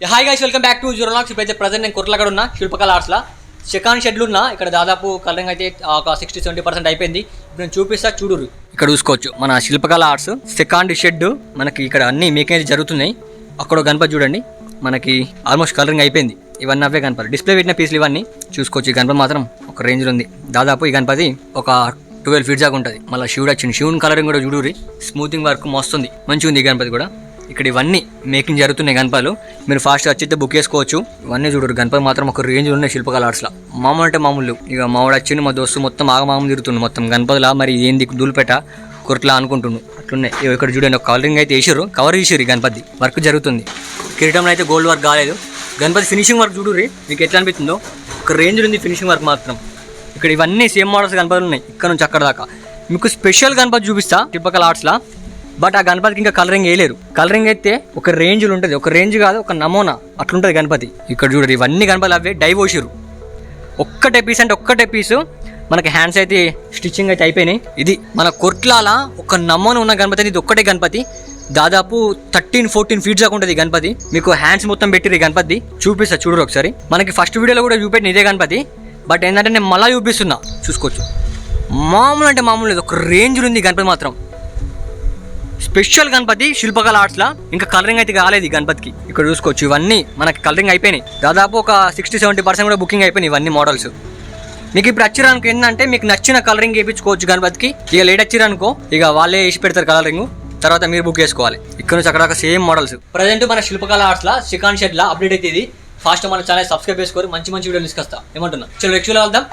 Hi guys, welcome back to Zeronox. ఇప్పుడైతే present నేను కుర్లగడ ఉన్నా శిల్పకళ ఆర్ట్స్లో సెకండ్ షెడ్లు ఉన్నా. ఇక్కడ దాదాపు కలరింగ్ అయితే ఒక 60-70% అయిపోయింది. ఇప్పుడు నేను చూపిస్తా, చూడురు. ఇక్కడ చూసుకోవచ్చు మన శిల్పకళ ఆర్ట్స్ సెకండ్ షెడ్. మనకి ఇక్కడ అన్ని మేకింగ్ జరుగుతున్నాయి. అక్కడ గణపతి చూడండి, మనకి ఆల్మోస్ట్ కలరింగ్ అయిపోయింది. ఇవన్నీ అవే గణపతి డిస్ప్లే పెట్టిన పీసులు ఇవన్నీ చూసుకోవచ్చు. ఈ గణపతి మాత్రం ఒక రేంజ్లో ఉంది. దాదాపు ఈ గణపతి ఒక 12 ఫీట్ దాకా ఉంటుంది. మళ్ళీ శివుడు వచ్చింది. శివుని కలరింగ్ కూడా చూడురి, స్మూతింగ్ వర్క్ మస్తుంది, మంచిగా ఉంది ఈ గణపతి కూడా. ఇక్కడ ఇవన్నీ మేకింగ్ జరుగుతున్నాయి గణపతులు. మీరు ఫాస్ట్ వచ్చితే బుక్ చేసుకోవచ్చు. ఇవన్నీ చూడరు, గణపతి మాత్రం ఒక రేంజ్ ఉన్నాయి శిల్పకళ ఆర్ట్స్లో. మామూలు అంటే మామూలు ఇక మామూలు వచ్చింది, మా దోస్తు మొత్తం ఆగమాగం తిరుగుతుండు మొత్తం గణపతిలా. మరి ఏంది దూలుపెట్ట కుర్ట్లా అనుకుంటుండు. అట్లున్నాయి. ఇక్కడ చూడండి, ఒక కలరింగ్ అయితే వేసారు, కవర్ చేసారు. ఈ గణపతి వర్క్ జరుగుతుంది. కిరీటంలో అయితే గోల్డ్ వర్క్ కాలేదు. గణపతి ఫినిషింగ్ వర్క్ చూడుర్రి, మీకు ఎట్లా అనిపిస్తుందో. ఒక రేంజ్ ఉంది ఫినిషింగ్ వర్క్ మాత్రం. ఇక్కడ ఇవన్నీ సేమ్ మోడల్స్ గణపతులు ఉన్నాయి, ఇక్కడ నుంచి అక్కడ దాకా. మీకు స్పెషల్ గణపతి చూపిస్తా శిల్పకళ ఆర్ట్స్లో. బట్ ఆ గణపతికి ఇంకా కలరింగ్ వేయలేరు. కలరింగ్ అయితే ఒక రేంజ్లో ఉంటుంది, ఒక రేంజ్ కాదు, ఒక నమూనా అట్లుంటుంది గణపతి. ఇక్కడ చూడరు, ఇవన్నీ గణపతులు అవే డైవోషిరు. ఒక్కటే పీస్ అంటే ఒక్కటే పీసు. మనకి హ్యాండ్స్ అయితే స్టిచ్చింగ్ అయితే అయిపోయినాయి. ఇది మన కొర్ట్లాల ఒక నమూనా ఉన్న గణపతి. ఇది ఒక్కటే గణపతి. దాదాపు 13-14 ఫీట్స్ దాకా ఉంటుంది గణపతి. మీకు హ్యాండ్స్ మొత్తం పెట్టిరు ఈ గణపతి. చూపిస్తా చూడరు ఒకసారి. మనకి ఫస్ట్ వీడియోలో కూడా చూపెట్టిన ఇదే గణపతి. బట్ ఏంటంటే నేను మళ్ళీ చూపిస్తున్నా, చూసుకోవచ్చు. మామూలు అంటే మామూలు లేదు, ఒక రేంజ్ ఉంది గణపతి మాత్రం. స్పెషల్ గణపతి శిల్పకళ ఆర్ట్స్లో. ఇంకా కలరింగ్ అయితే కాలేదు ఈ గణపతికి. ఇక్కడ చూసుకోవచ్చు, ఇవన్నీ మనకి కలరింగ్ అయిపోయినాయి. దాదాపు ఒక 60-70% కూడా బుకింగ్ అయిపోయినాయి ఇవన్నీ మోడల్స్. మీకు ఇప్పుడు వచ్చిరానికి ఏంటంటే మీకు నచ్చిన కలరింగ్ వేయించుకోవచ్చు గణపతికి. ఇక లేట్ వచ్చిరనుకో ఇక వాళ్ళే వేసి పెడతారు కలరింగ్, తర్వాత మీరు బుక్ చేసుకోవాలి. ఇక్కడ నుంచి అక్కడ సేమ్ మోడల్స్. ప్రజెంట్ మన శిల్పకళ ఆర్ట్స్లో సెకండ్ షెడ్లో అప్డేట్ అయితే ఇది. ఫాస్ట్ మన ఛానల్ సబ్స్క్రైబ్ చేసుకోరు, మంచి మంచి వీడియోలు తీసుకొస్తా. ఏమంటున్నా, చలో నెక్స్ట్ వెళ్దాం.